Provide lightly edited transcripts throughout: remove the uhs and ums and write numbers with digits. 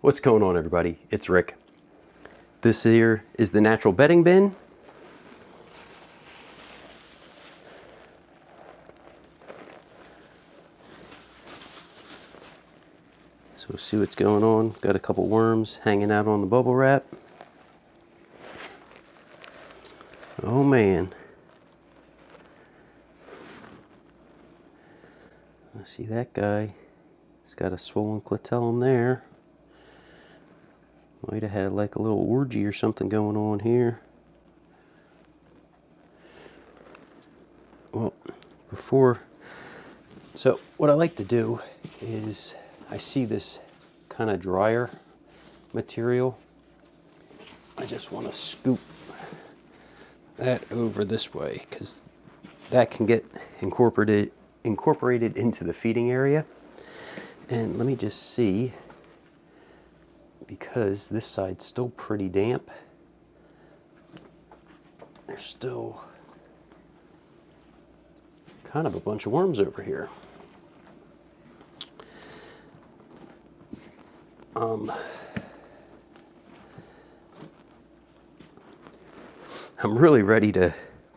What's going on, everybody? It's Rick. This here is the natural bedding bin. So see what's going on. Got a couple worms hanging out on the bubble wrap. Oh man. I see that guy. He's got a swollen clitellum there. Might have had like a little orgy or something going on here. Well, so what I like to do is, I see this kind of drier material. I just want to scoop that over this way because that can get incorporated into the feeding area. And let me just see, because this side's still pretty damp. There's still kind of a bunch of worms over here. I'm really ready to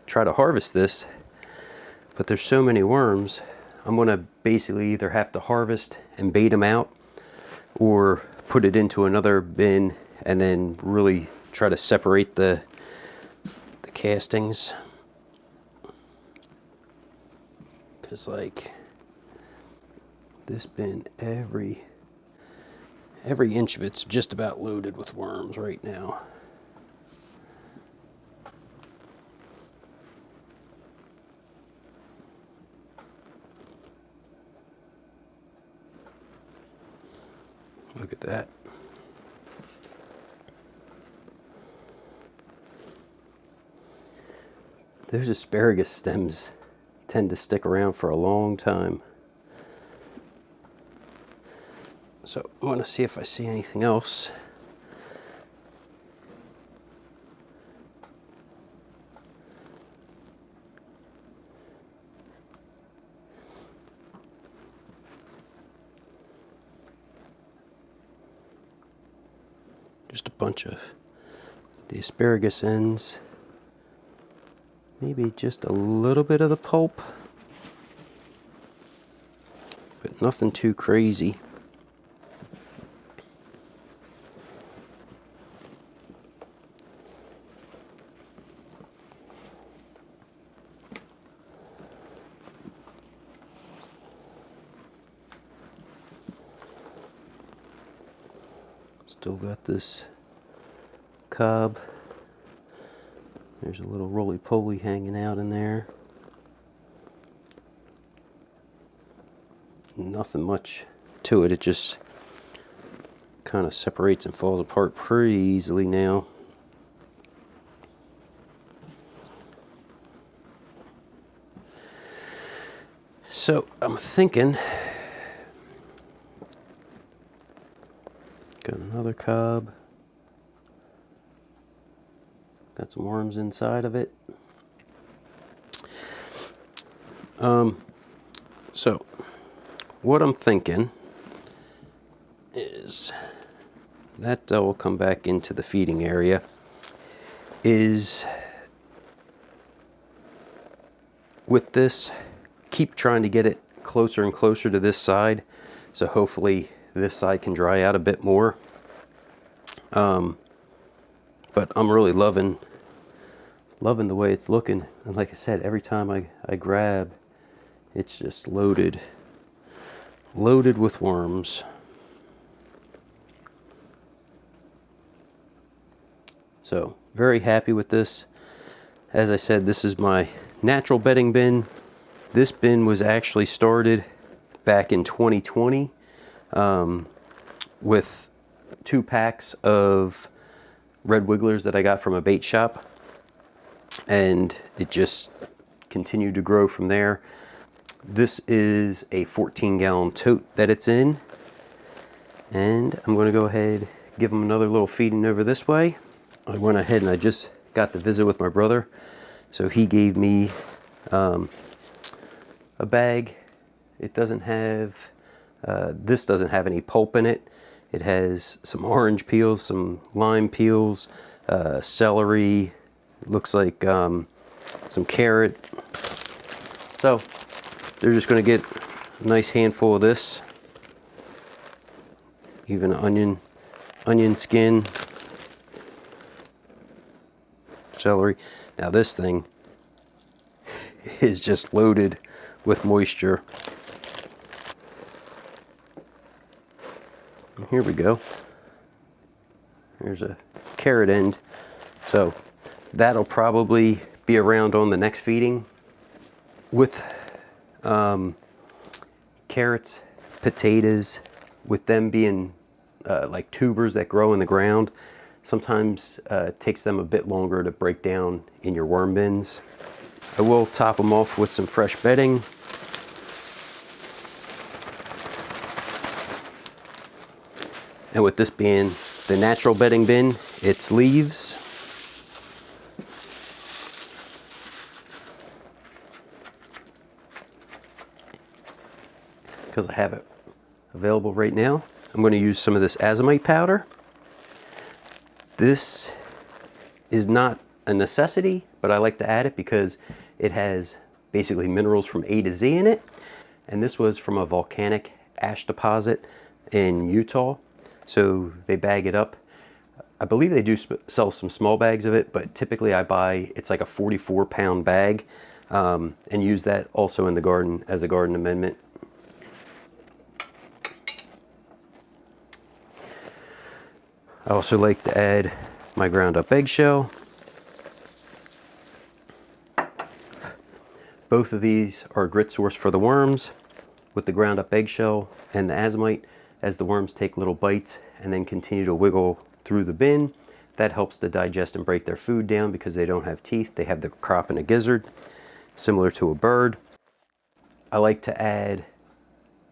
try to harvest this, but there's so many worms. I'm gonna basically either have to harvest and bait them out or put it into another bin and then really try to separate the castings. Because like this bin, every inch of it's just about loaded with worms right now. Look at that. Those asparagus stems tend to stick around for a long time. So I want to see if I see anything else. Just a bunch of the asparagus ends. Maybe just a little bit of the pulp, but nothing too crazy. Still got this cob. There's a little roly-poly hanging out in there. Nothing much to it. It just kind of separates and falls apart pretty easily now. So I'm thinking, got another cob. Got some worms inside of it. So what I'm thinking is that will come back into the feeding area, is with this, keep trying to get it closer and closer to this side, so hopefully this side can dry out a bit more. But I'm really loving the way it's looking. And like I said, every time I grab, it's just loaded with worms. So very happy with this. As I said, this is my natural bedding bin. This bin was actually started back in 2020 with 2 packs of red wigglers that I got from a bait shop, and it just continued to grow from there. This is a 14-gallon tote that it's in, and I'm going to go ahead, give them another little feeding over this way. I went ahead and I just got to visit with my brother, so he gave me a bag. It doesn't have this doesn't have any pulp in it. It has some orange peels, some lime peels, celery, looks like some carrot. So they're just going to get a nice handful of this. Even onion skin, celery. Now this thing is just loaded with moisture. And here we go. There's a carrot end. So that'll probably be around on the next feeding. With carrots, potatoes, with them being like tubers that grow in the ground, sometimes it takes them a bit longer to break down in your worm bins. I will top them off with some fresh bedding. And with this being the natural bedding bin, it's leaves. Because I have it available right now, I'm going to use some of this azomite powder. This is not a necessity, but I like to add it because it has basically minerals from A to Z in it. And this was from a volcanic ash deposit in Utah. So they bag it up. I believe they do sell some small bags of it, but typically I buy, it's like a 44-pound bag, and use that also in the garden as a garden amendment. I also like to add my ground up eggshell. Both of these are a grit source for the worms, with the ground up eggshell and the azomite. As the worms take little bites and then continue to wiggle through the bin, that helps to digest and break their food down because they don't have teeth. They have the crop and a gizzard, similar to a bird. I like to add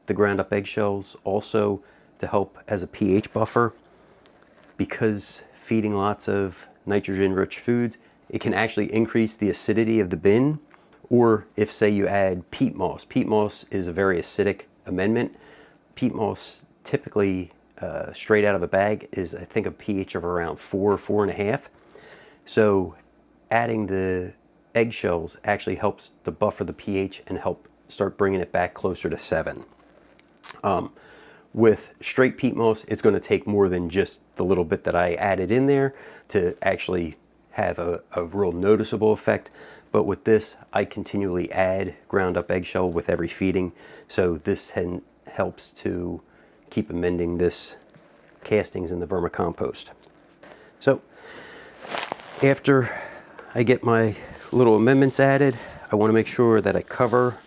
the ground up eggshells also to help as a pH buffer, because feeding lots of nitrogen rich foods, it can actually increase the acidity of the bin. Or if say you add peat moss. Peat moss is a very acidic amendment. Peat moss typically straight out of a bag is, I think, a pH of around 4, 4.5. So adding the eggshells actually helps to buffer the pH and help start bringing it back closer to 7. With straight peat moss, it's going to take more than just the little bit that I added in there to actually have a real noticeable effect. But with this, I continually add ground up eggshell with every feeding. So this helps to keep amending this castings in the vermicompost. So after I get my little amendments added, I want to make sure that I cover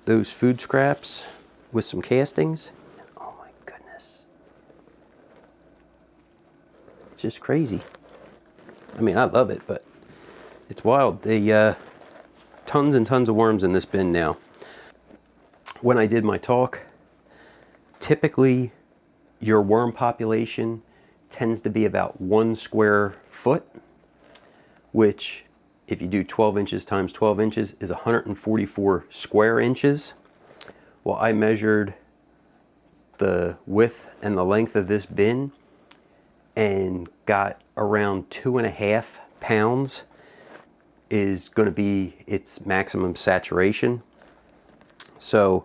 those food scraps with some castings. Oh my goodness. It's just crazy. I mean, I love it, but it's wild. They tons and tons of worms in this bin now. When I did my talk, typically your worm population tends to be about 1 square foot, which if you do 12 inches times 12 inches is 144 square inches. Well, I measured the width and the length of this bin and got around 2.5 pounds is going to be its maximum saturation. So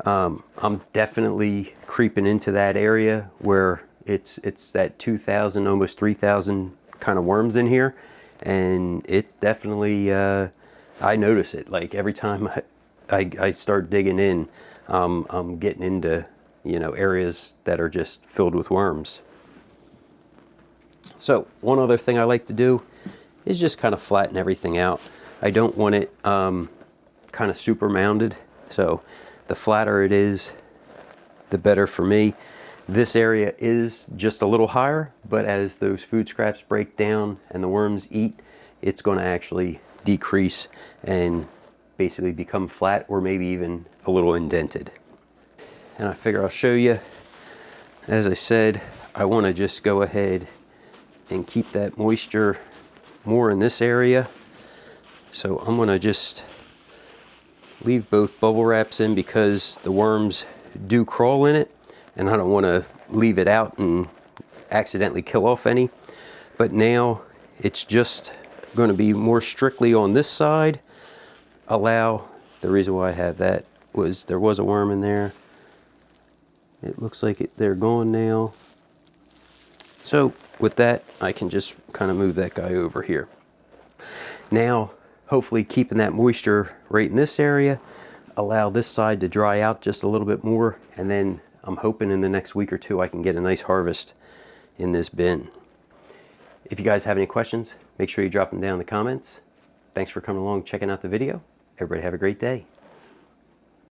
I'm definitely creeping into that area where it's that 2,000, almost 3,000 kind of worms in here, and it's definitely I notice it. Like every time I start digging in, I'm getting into, you know, areas that are just filled with worms. So one other thing I like to do is just kind of flatten everything out. I don't want it kind of super mounded, so the flatter it is, the better for me. This area is just a little higher, but as those food scraps break down and the worms eat, it's going to actually decrease and basically become flat, or maybe even a little indented. And I figure I'll show you. As I said, I want to just go ahead and keep that moisture more in this area. So I'm going to just leave both bubble wraps in because the worms do crawl in it, and I don't want to leave it out and accidentally kill off any. But now it's just going to be more strictly on this side. The reason why I have that was there was a worm in there. It looks like they're gone now. So with that, I can just kind of move that guy over here. Now, hopefully keeping that moisture right in this area, allow this side to dry out just a little bit more, and then I'm hoping in the next week or two I can get a nice harvest in this bin. If you guys have any questions, make sure you drop them down in the comments. Thanks for coming along, checking out the video. Everybody have a great day.